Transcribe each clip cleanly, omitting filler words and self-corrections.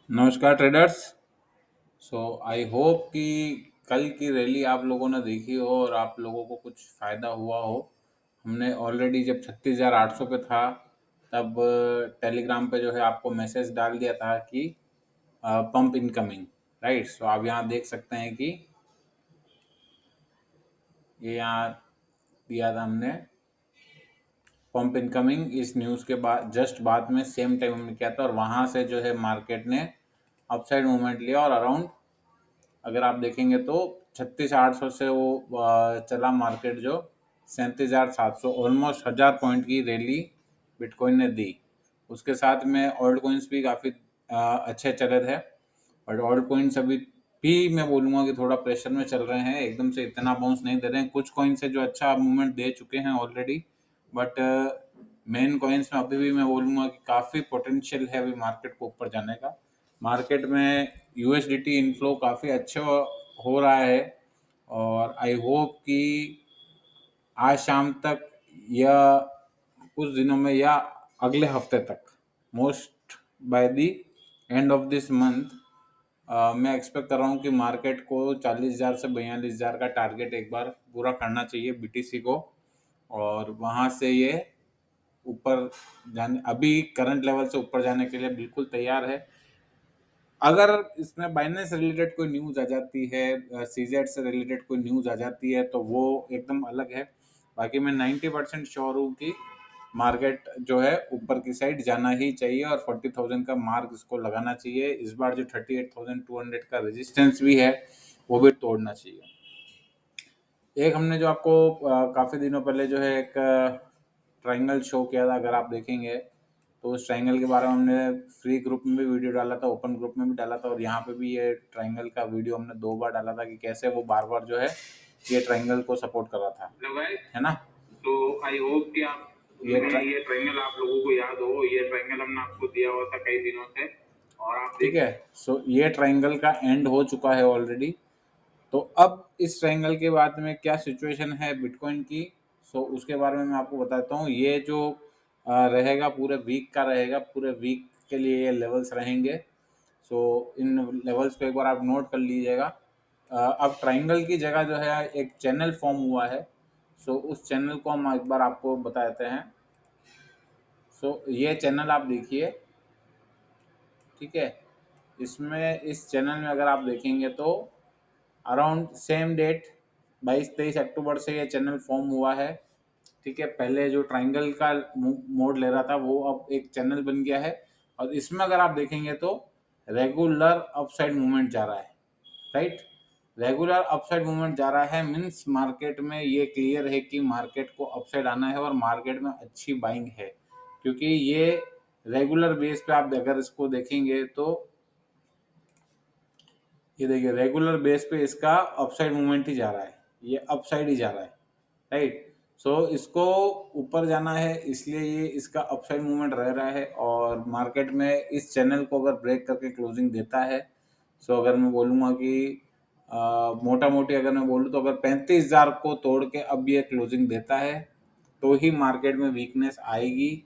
नमस्कार traders. So I hope कि कल की रैली आप लोगों ने देखी हो और आप लोगों को कुछ फ़ायदा हुआ हो। हमने ऑलरेडी जब 36,800 पे था तब टेलीग्राम पे जो है आपको मैसेज डाल दिया था कि पंप इनकमिंग, राइट। सो आप यहाँ देख सकते हैं कि ये यहाँ दिया था हमने पंप इनकमिंग। इस न्यूज़ के बाद जस्ट बाद में सेम टाइम हमने किया था और वहाँ से जो है मार्केट ने अपसाइड मूवमेंट लिया और अराउंड अगर आप देखेंगे तो 36,800 से वो चला मार्केट जो 37,700, ऑलमोस्ट 1,000 पॉइंट की रैली बिटकॉइन ने दी। उसके साथ में ऑल्ट कॉइन्स भी काफ़ी अच्छे चले थे, बट ऑल्ट कॉइन्स अभी भी मैं बोलूँगा कि थोड़ा प्रेशर में चल रहे हैं, एकदम से इतना बाउंस नहीं दे रहे हैं। कुछ कॉइन्स है जो अच्छा मूवमेंट दे चुके हैं ऑलरेडी, बट मेन कॉइन्स में अभी भी मैं बोलूँगा कि काफ़ी पोटेंशियल है अभी मार्केट को ऊपर जाने का। मार्केट में यूएसडीटी इनफ्लो काफ़ी अच्छा हो रहा है और आई होप कि आज शाम तक या कुछ दिनों में या अगले हफ्ते तक, most by the end of this month, मैं एक्सपेक्ट कर रहा हूँ कि मार्केट को 40,000 से 42,000 का टारगेट एक बार पूरा करना चाहिए बीटीसी को, और वहाँ से ये ऊपर जाने, अभी करंट लेवल से ऊपर जाने के लिए बिल्कुल तैयार है। अगर इसमें बाइनेंस से रिलेटेड कोई न्यूज़ आ जाती है, सीजेड से रिलेटेड कोई न्यूज़ आ जाती है तो वो एकदम अलग है। बाकी मैं 90% श्योर हूँ कि मार्केट जो है ऊपर की साइड जाना ही चाहिए और 40,000 का मार्क इसको लगाना चाहिए। इस बार जो 38,200 का रेजिस्टेंस भी है वो भी तोड़ना चाहिए। एक हमने जो आपको काफ़ी दिनों पहले जो है एक ट्रायंगल शो किया था, अगर आप देखेंगे तो उस ट्रायंगल के बारे में हमने फ्री ग्रुप में भी वीडियो डाला था, ओपन ग्रुप में भी डाला था, और यहाँ पे भी ये ट्रायंगल का वीडियो हमने 2 बार डाला था कि कैसे वो बार बार जो है ये ट्रायंगल को सपोर्ट कर रहा था, है ना। तो आई होप कि आप ये ट्रायंगल आप लोगों को याद हो, ये ट्रायंगल हमने आपको दिया हुआ था कई दिनों से और आप ठीक है। सो ये ट्रायंगल का एंड हो चुका है ऑलरेडी। तो अब इस ट्रायंगल के बाद में क्या सिचुएशन है बिटकॉइन की, सो उसके बारे में मैं आपको बताता हूँ। ये जो रहेगा पूरे वीक का रहेगा, पूरे वीक के लिए ये लेवल्स रहेंगे। सो इन लेवल्स को एक बार आप नोट कर लीजिएगा। अब ट्रायंगल की जगह जो है एक चैनल फॉर्म हुआ है, सो उस चैनल को हम एक बार आपको बता देते हैं। सो ये चैनल आप देखिए, ठीक है। इसमें इस चैनल में अगर आप देखेंगे तो अराउंड सेम डेट 22-23 अक्टूबर से ये चैनल फॉर्म हुआ है, ठीक है। पहले जो ट्रायंगल का मोड ले रहा था वो अब एक चैनल बन गया है, और इसमें अगर आप देखेंगे तो रेगुलर अपसाइड मूवमेंट जा रहा है, राइट। रेगुलर अपसाइड मूवमेंट जा रहा है मीन्स मार्केट में ये क्लियर है कि मार्केट को अपसाइड आना है और मार्केट में अच्छी बाइंग है, क्योंकि ये रेगुलर बेस पे आप अगर इसको देखेंगे तो ये देखिए रेगुलर बेस पे इसका अपसाइड मूवमेंट ही जा रहा है, ये अपसाइड ही जा रहा है, राइट। सो इसको ऊपर जाना है, इसलिए ये इसका अपसाइड मूवमेंट रह रहा है और मार्केट में इस चैनल को अगर ब्रेक करके क्लोजिंग देता है, सो अगर मैं बोलूँगा कि मोटा मोटी अगर मैं बोलूँ तो अगर 35,000 को तोड़ के अब ये क्लोजिंग देता है तो ही मार्केट में वीकनेस आएगी।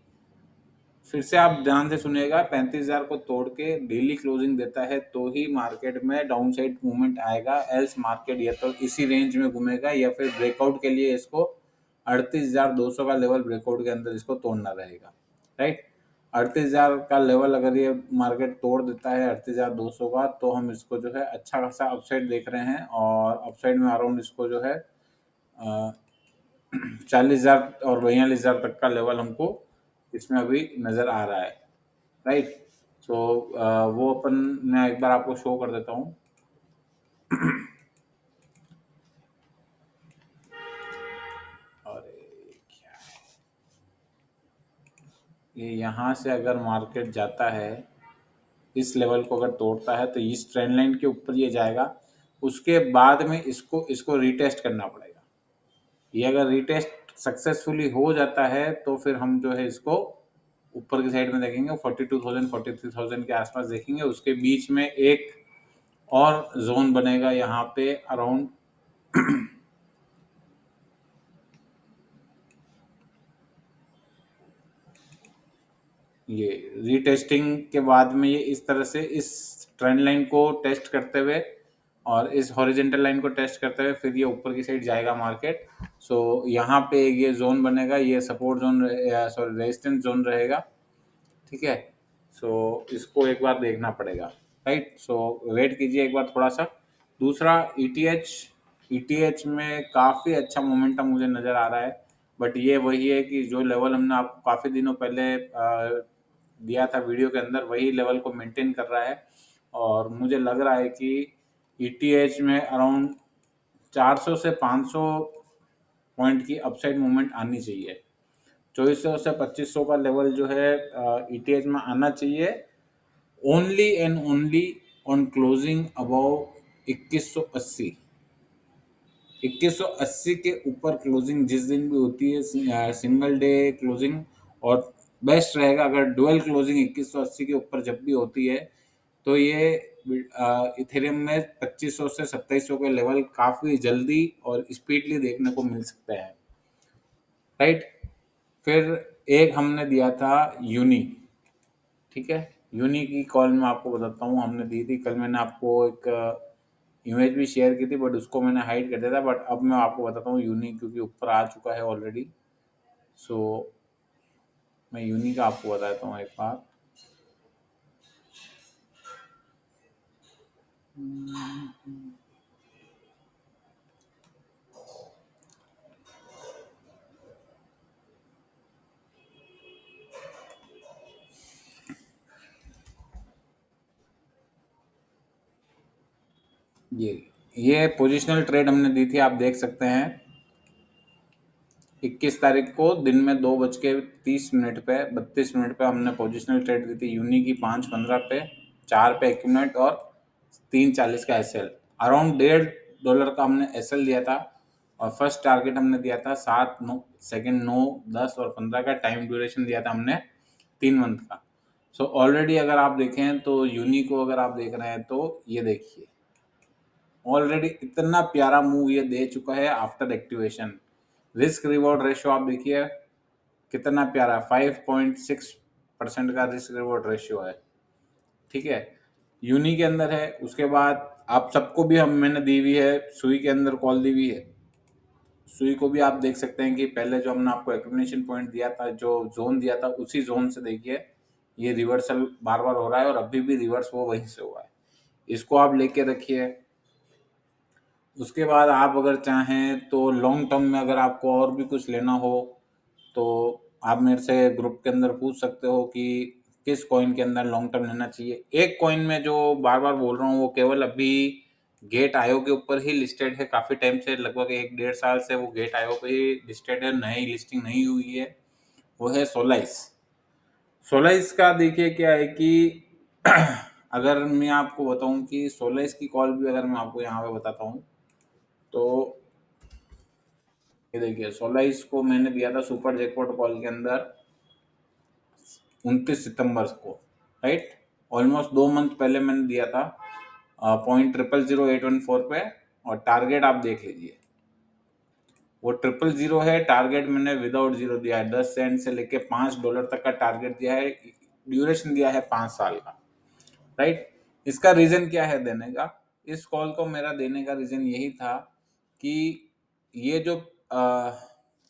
फिर से आप ध्यान से सुनिएगा, 35,000 को तोड़ के डेली क्लोजिंग देता है तो ही मार्केट में डाउन साइड मूवमेंट आएगा, एल्स मार्केट या तो इसी रेंज में घूमेगा या फिर ब्रेकआउट के लिए इसको 38,200 का लेवल ब्रेकआउट के अंदर इसको तोड़ना रहेगा, राइट। 38,000 का लेवल अगर ये मार्केट तोड़ देता है 38,200 का, तो हम इसको जो है अच्छा खासा अपसाइड देख रहे हैं, और अपसाइड में अराउंड इसको जो है 40,000 और 42,000 तक का लेवल हमको इसमें अभी नज़र आ रहा है, राइट। सो वो अपन मैं एक बार आपको शो कर देता हूँ। अरे क्या है ये, यहाँ से अगर मार्केट जाता है इस लेवल को अगर तोड़ता है तो इस ट्रेंड लाइन के ऊपर ये जाएगा, उसके बाद में इसको इसको रिटेस्ट करना पड़ेगा। ये अगर रिटेस्ट सक्सेसफुली हो जाता है तो फिर हम जो है इसको ऊपर की साइड में देखेंगे, 42,000 43,000 के आसपास देखेंगे। उसके बीच में एक और जोन बनेगा यहाँ पे अराउंड ये रीटेस्टिंग के बाद में ये इस तरह से इस ट्रेंड लाइन को टेस्ट करते हुए और इस हॉरिजेंटल लाइन को टेस्ट करते हुए फिर ये ऊपर की साइड जाएगा मार्केट। सो यहाँ पे ये जोन बनेगा, ये support zone, sorry resistance zone रहेगा। ठीक है, सो इसको एक बार देखना पड़ेगा, राइट। सो वेट कीजिए एक बार थोड़ा सा। दूसरा ईटीएच, ईटीएच में काफ़ी अच्छा मोमेंटम मुझे नज़र आ रहा है, बट ये वही है कि जो लेवल हमने आपको काफ़ी दिनों पहले दिया था वीडियो के अंदर, वही लेवल को मेंटेन कर रहा है। और मुझे लग रहा है कि ईटीएच में अराउंड 400 से 500 पॉइंट की अपसाइड मूवमेंट आनी चाहिए। 2400 से 2500 का लेवल जो है ईटीएच में आना चाहिए, only and only on closing above 2180। 2180 के ऊपर क्लोजिंग जिस दिन भी होती है, सिंगल डे क्लोजिंग, और बेस्ट रहेगा अगर डुअल क्लोजिंग 2180 के ऊपर जब भी होती है, तो ये इथेरियम में 2500 से 2700 के लेवल काफ़ी जल्दी और स्पीडली देखने को मिल सकते हैं, राइट। फिर एक हमने दिया था यूनी। ठीक है, यूनी की कॉल मैं आपको बताता हूँ, हमने दी थी कल। मैंने आपको एक इमेज भी शेयर की थी, बट उसको मैंने हाइड कर दिया था। बट अब मैं आपको बताता हूँ यूनी, क्योंकि ऊपर आ चुका है ऑलरेडी। सो मैं यूनी का आपको बताता हूँ एक बार। ये पोजिशनल ट्रेड हमने दी थी, आप देख सकते हैं। 21 तारीख को दिन में 2:30 पे 32 मिनट पे हमने पोजिशनल ट्रेड दी थी यूनी की, 5:15 पे, 4 पे एक्यूमुलेट और 3:40 का एसएल। अराउंड $1.5 का हमने एसएल दिया था, और फर्स्ट टारगेट हमने दिया था 7, 9 सेकेंड, 9, 10 और 15 का। टाइम ड्यूरेशन दिया था हमने 3 मंथ का। सो ऑलरेडी अगर आप देखें तो यूनी को अगर आप देख रहे हैं तो ये देखिए, ऑलरेडी इतना प्यारा मूव ये दे चुका है after activation. Risk reward ratio आप देखिए कितना प्यारा, 5.6% का रिस्क रिवॉर्ड रेशियो है। ठीक है, यूनी के अंदर है। उसके बाद आप सबको भी मैंने दी हुई है, सुई के अंदर कॉल दी हुई है। सुई को भी आप देख सकते हैं कि पहले जो हमने आपको एक्यूमुलेशन पॉइंट दिया था, जो जोन दिया था, उसी जोन से देखिए ये रिवर्सल बार बार हो रहा है, और अभी भी रिवर्स वो वहीं से हुआ है। इसको आप लेके रखिए। उसके बाद आप अगर चाहें तो लॉन्ग टर्म में अगर आपको और भी कुछ लेना हो तो आप मेरे से ग्रुप के अंदर पूछ सकते हो कि किस कॉइन के अंदर लॉन्ग टर्म लेना चाहिए। एक कॉइन में जो बार बार बोल रहा हूँ वो केवल अभी गेट आयो के ऊपर ही लिस्टेड है, काफ़ी टाइम से, लगभग 1-1.5 साल से वो गेट आयो पे ही लिस्टेड है, नई लिस्टिंग नहीं हुई है। वो है सोलाइस। सोलाइस का देखिए क्या है कि अगर मैं आपको बताऊं कि सोलाइस की कॉल भी अगर मैं आपको यहाँ पे बताता हूँ तो ये देखिए, 16 को मैंने दिया था सुपर जैकपॉट कॉल के अंदर 29 सितंबर को, राइट। ऑलमोस्ट 2 मंथ पहले मैंने दिया था 0.000814 पे, और टारगेट आप देख लीजिए वो 000 है। टारगेट मैंने विदाउट जीरो दिया है, 10 सेंट से लेके $5 तक का टारगेट दिया है। ड्यूरेशन दिया है 5 साल का, राइट। इसका रीजन क्या है देने का? इस कॉल को मेरा देने का रीजन यही था कि ये जो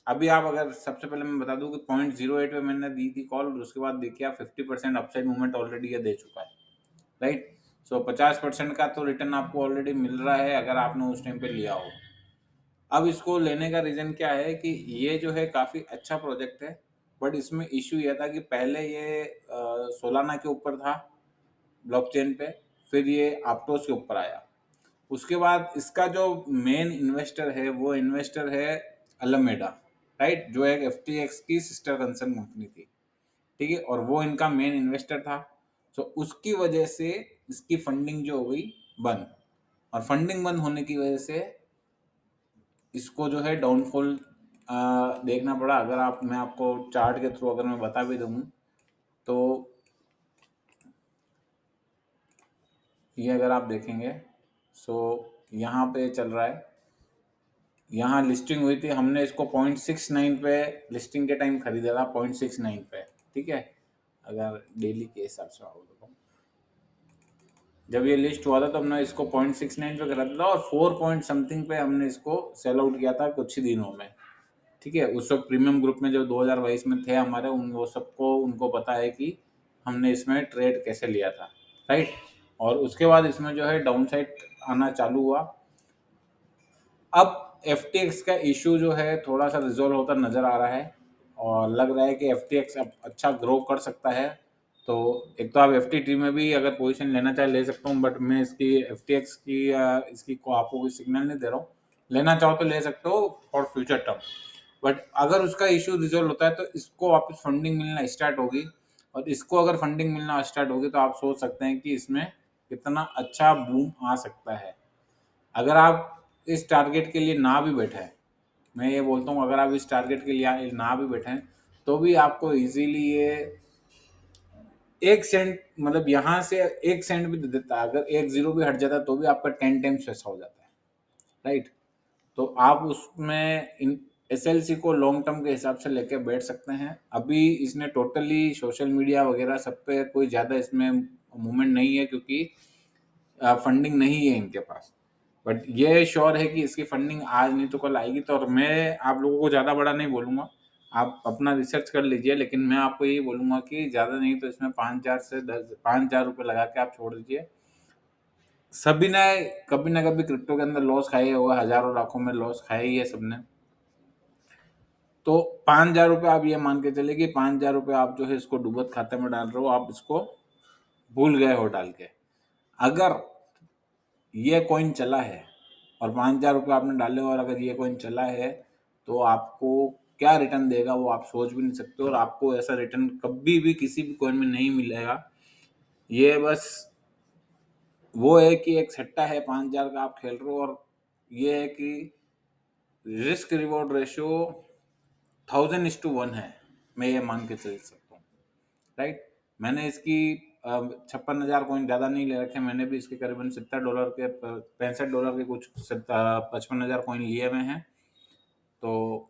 अभी आप अगर, सबसे पहले मैं बता दूं कि 0.08 पे मैंने दी थी कॉल, और उसके बाद देखिए आप 50% अपसाइड मूवमेंट ऑलरेडी ये दे चुका है, राइट। सो 50% का तो रिटर्न आपको ऑलरेडी मिल रहा है अगर आपने उस टाइम पे लिया हो। अब इसको लेने का रीजन क्या है कि ये जो है काफी अच्छा प्रोजेक्ट है, बट इसमें इश्यू यह था कि पहले ये सोलाना के ऊपर था ब्लॉकचेन पे, फिर ये एप्टोस के ऊपर आया। उसके बाद इसका जो मेन इन्वेस्टर है वो इन्वेस्टर है अलामेडा, राइट, जो एक एफटीएक्स की सिस्टर कंसर्न कंपनी थी। ठीक है, और वो इनका मेन इन्वेस्टर था। तो उसकी वजह से इसकी फंडिंग जो हो गई बंद, और फंडिंग बंद होने की वजह से इसको जो है डाउनफॉल देखना पड़ा। अगर आप, मैं आपको चार्ट के थ्रू अगर मैं बता भी दूँ तो ये अगर आप देखेंगे, सो यहाँ पे चल रहा है, यहाँ लिस्टिंग हुई थी, हमने इसको 0.69 पे लिस्टिंग के टाइम खरीदा था, 0.69 पे। ठीक है, अगर डेली के हिसाब से आओ तो जब ये लिस्ट हुआ था तो हमने इसको 0.69 पे करा था और 4 पॉइंट समथिंग पे हमने इसको सेल आउट किया था कुछ ही दिनों में। ठीक है, उस वक्त प्रीमियम ग्रुप में जो 2022 में थे हमारे उन वो सबको उनको पता है कि हमने इसमें ट्रेड कैसे लिया था, राइट। और उसके बाद इसमें जो है डाउन साइड आना चालू हुआ। अब FTX का इशू जो है थोड़ा सा रिजोल्व होता नजर आ रहा है और लग रहा है कि FTX अब अच्छा ग्रो कर सकता है। तो एक तो आप FTT में भी अगर पोजीशन लेना चाहे ले सकता हूँ, बट मैं इसकी FTX की इसकी को आपको कोई सिग्नल नहीं दे रहा हूँ। लेना चाहो तो ले सकते हो फॉर फ्यूचर टर्म, बट अगर उसका इशू रिजोल्व होता है तो इसको वापस फंडिंग मिलना स्टार्ट होगी और इसको अगर फंडिंग मिलना स्टार्ट होगी तो आप सोच सकते हैं कि इसमें कितना अच्छा बूम आ सकता है। अगर आप इस टारगेट के लिए ना भी बैठे, मैं ये बोलता हूँ अगर आप इस टारगेट के लिए ना भी बैठे तो भी आपको इजीली ये 1 सेंट मतलब यहाँ से 1 सेंट भी दे देता है। अगर 1 जीरो भी हट जाता है तो भी आपका 10 टाइम्स पैसा हो जाता है, राइट। तो आप उसमें इन SLC को लॉन्ग टर्म के हिसाब से लेके बैठ सकते हैं। अभी इसने टोटली सोशल मीडिया वगैरह सब पे कोई ज़्यादा इसमें मूवमेंट नहीं है क्योंकि फंडिंग नहीं है इनके पास। बट ये श्योर है कि इसकी फंडिंग आज नहीं तो कल आएगी। तो और मैं आप लोगों को ज़्यादा बड़ा नहीं बोलूँगा, आप अपना रिसर्च कर लीजिए, लेकिन मैं आपको यही बोलूँगा कि ज़्यादा नहीं तो इसमें 5,000 लगा के आप छोड़ दीजिए। सभी ने कभी ना कभी क्रिप्टो के अंदर लॉस खाया होगा, हजारों लाखों में लॉस खाया ही है सबने। तो 5,000 आप ये मान के चले कि 5,000 आप जो है इसको डूबत खाते में डाल रहे हो, आप इसको भूल गए हो डाल के। अगर ये कॉइन चला है और 5,000 आपने डाले और अगर ये कॉइन चला है तो आपको क्या रिटर्न देगा वो आप सोच भी नहीं सकते, और आपको ऐसा रिटर्न कभी भी किसी भी कॉइन में नहीं मिलेगा। ये बस वो है कि एक सट्टा है, 5,000 का आप खेल रहे हो, और ये है कि रिस्क रिवॉर्ड रेशियो 1000:1 है, मैं ये मान के चल सकता हूँ, राइट। मैंने इसकी 56,000 कॉइन ज़्यादा नहीं ले रखे, मैंने भी इसके करीबन $70 के $65 के कुछ 55,000 कॉइन लिए हुए हैं। तो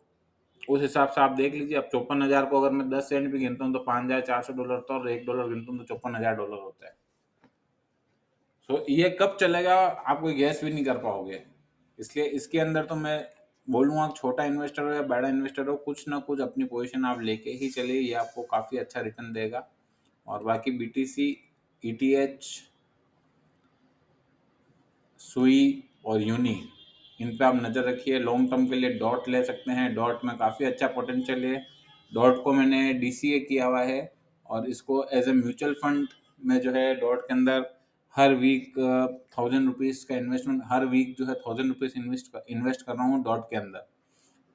उस हिसाब से आप देख लीजिए। अब 54,000 को अगर मैं 10 सेंट भी गिनता हूँ तो $5,400 था और $1 गिनता हूँ तो $54,000 होता है। सो ये कब चलेगा आप कोई गैस भी नहीं कर पाओगे। इसलिए इसके अंदर तो मैं बोलूँगा छोटा इन्वेस्टर हो या बड़ा इन्वेस्टर हो, कुछ ना कुछ अपनी पोजीशन आप लेके ही चलिए, ये आपको काफ़ी अच्छा रिटर्न देगा। और बाकी BTC, ETH, सुई और यूनी, इन पे आप नज़र रखिए। लॉन्ग टर्म के लिए डॉट ले सकते हैं, डॉट में काफ़ी अच्छा पोटेंशियल है। डॉट को मैंने DCA किया हुआ है और इसको एज ए म्यूचुअल फंड में जो है डॉट के अंदर हर वीक 1,000 रुपीज़ का इन्वेस्टमेंट, हर वीक जो है 1,000 रुपीज़ इन्वेस्ट कर रहा हूँ डॉट के अंदर।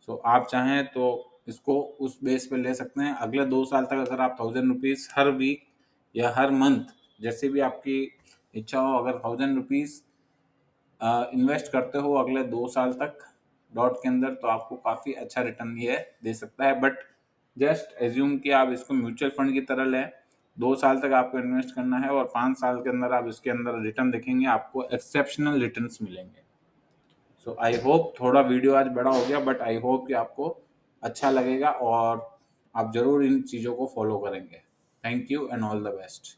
सो आप चाहें तो इसको उस बेस पे ले सकते हैं। अगले 2 साल तक अगर आप 1,000 रुपीज़ हर वीक या हर मंथ जैसे भी आपकी इच्छा हो, अगर 1,000 रुपीज़ इन्वेस्ट करते हो अगले 2 साल तक डॉट के अंदर, तो आपको काफ़ी अच्छा रिटर्न ये दे सकता है। बट जस्ट एज्यूम कि आप इसको म्यूचुअल फंड की तरह लें, 2 साल तक आपको इन्वेस्ट करना है और 5 साल के अंदर आप इसके अंदर रिटर्न देखेंगे, आपको एक्सेप्शनल रिटर्न्स मिलेंगे। सो आई होप थोड़ा वीडियो आज बड़ा हो गया, बट आई होप कि आपको अच्छा लगेगा और आप ज़रूर इन चीज़ों को फॉलो करेंगे। Thank you and all the best.